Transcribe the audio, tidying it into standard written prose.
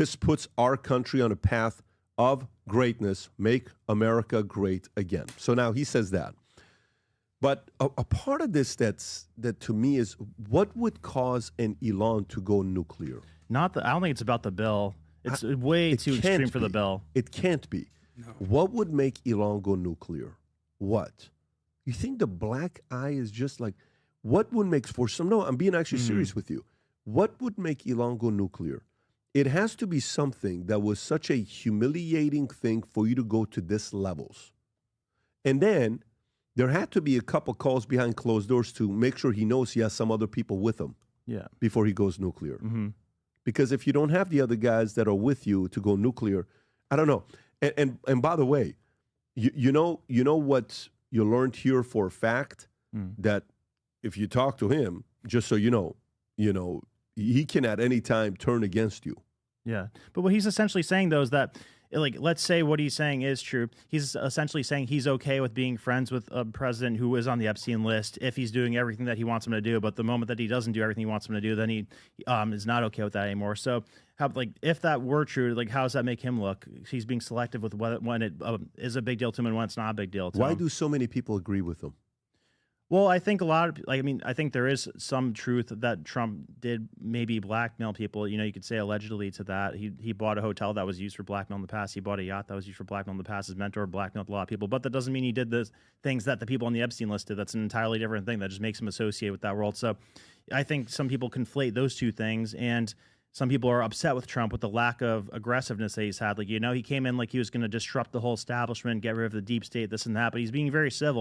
This puts our country on a path of greatness, make America great again. So now he says that. But a part of this that to me is what would cause an Elon to go nuclear? I don't think it's about the bill. It's way too extreme for the bill. It can't be. No. What would make Elon go nuclear? What? You think the black eye is just like, what would make, for some, no, I'm being actually serious with you. What would make Elon go nuclear? It has to be something that was such a humiliating thing for you to go to this levels. And then there had to be a couple calls behind closed doors to make sure he knows he has some other people with him before he goes nuclear. Mm-hmm. Because if you don't have the other guys that are with you to go nuclear, I don't know. And by the way, you know what you learned here for a fact, that if you talk to him, just so you know, he can at any time turn against you. Yeah. But what he's essentially saying, though, is that, like, let's say what he's saying is true. He's essentially saying he's okay with being friends with a president who is on the Epstein list if he's doing everything that he wants him to do. But the moment that he doesn't do everything he wants him to do, then he is not okay with that anymore. So, if that were true, like, how does that make him look? He's being selective with when it is a big deal to him and when it's not a big deal to him. Why do so many people agree with him? Well, I think I think there is some truth that Trump did maybe blackmail people. You could say allegedly to that. He bought a hotel that was used for blackmail in the past. He bought a yacht that was used for blackmail in the past. His mentor blackmailed a lot of people. But that doesn't mean he did the things that the people on the Epstein list did. That's an entirely different thing that just makes him associate with that world. So I think some people conflate those two things. And some people are upset with Trump with the lack of aggressiveness that he's had. Like, he came in like he was going to disrupt the whole establishment, get rid of the deep state, this and that. But he's being very civil.